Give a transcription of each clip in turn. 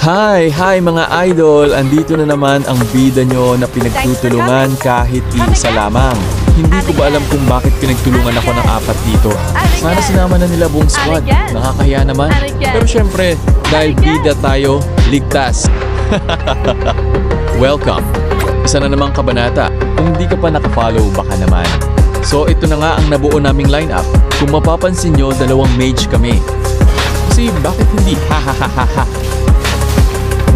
Hi mga idol! Andito na naman ang bida nyo na pinagtutulungan kahit iisa lamang. Hindi ko ba alam kung bakit pinagtulungan ako ng apat dito. Sana sinama na nila buong squad. Nakakahiya naman. Pero syempre, dahil bida tayo, ligtas. Welcome! Isa na namang kabanata. Kung hindi ka pa nakafollow, baka naman. So ito na nga ang nabuo naming lineup. Kung mapapansin nyo, 2 mage kami. Kasi bakit hindi? Hahaha.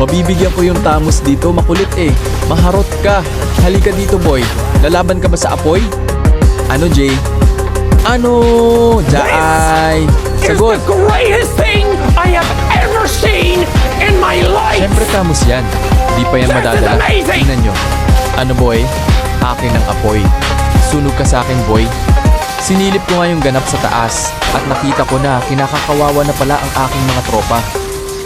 Mabibigyan ko yung Tamos dito, makulit eh. Maharot ka. Halika dito boy. Lalaban ka ba sa apoy? Ano Jay? Ano? Jaay. Sagot. It's the greatest thing I have ever seen in my life! Siyempre Tamos yan. Di pa yan madadala. Tingnan nyo. Ano boy? Akin ang apoy. Sunog ka sa akin boy. Sinilip ko nga yung ganap sa taas at nakita ko na kinakakawawa na pala ang aking mga tropa.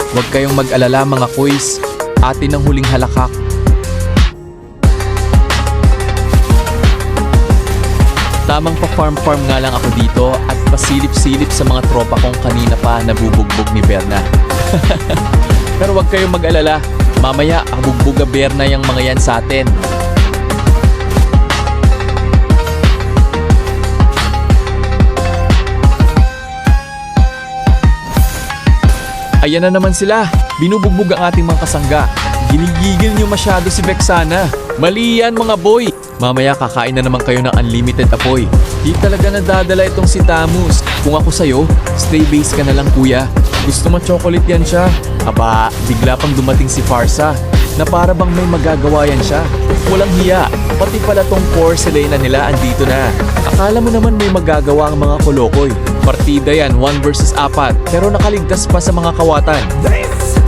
Huwag kayong mag-alala mga kuys. Atin ang huling halakak. Tamang pa-farm nga lang ako dito at pasilip-silip sa mga tropa kong kanina pa nabubugbog ni Berna. Pero huwag kayong mag-alala. Mamaya ang bugbuga Berna yung mga yan sa atin. Ayan na naman sila. Binubugbog ang ating mga kasangga. Ginigigil nyo masyado si Vexana. Mali yan mga boy. Mamaya kakain na naman kayo ng unlimited apoy. Di talaga nadadala itong si Tamos. Kung ako sa'yo, stay base ka na lang kuya. Gusto mo chocolate yan siya? Aba, bigla pang dumating si Farsa na para bang may magagawa yan siya. Walang hiya. Pati pala tong porcelain na nila andito na. Akala mo naman may magagawa ang mga kolokoy. Partida yan, 1 versus 4. Pero nakaligtas pa sa mga kawatan. This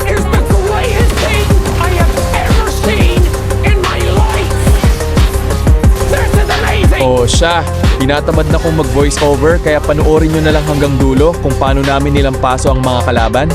is the greatest thing I have ever seen in my life! This is amazing! O siya, tinatamad na kong mag-voice over kaya panoorin nyo na lang hanggang dulo kung paano namin nilampaso ang mga kalaban.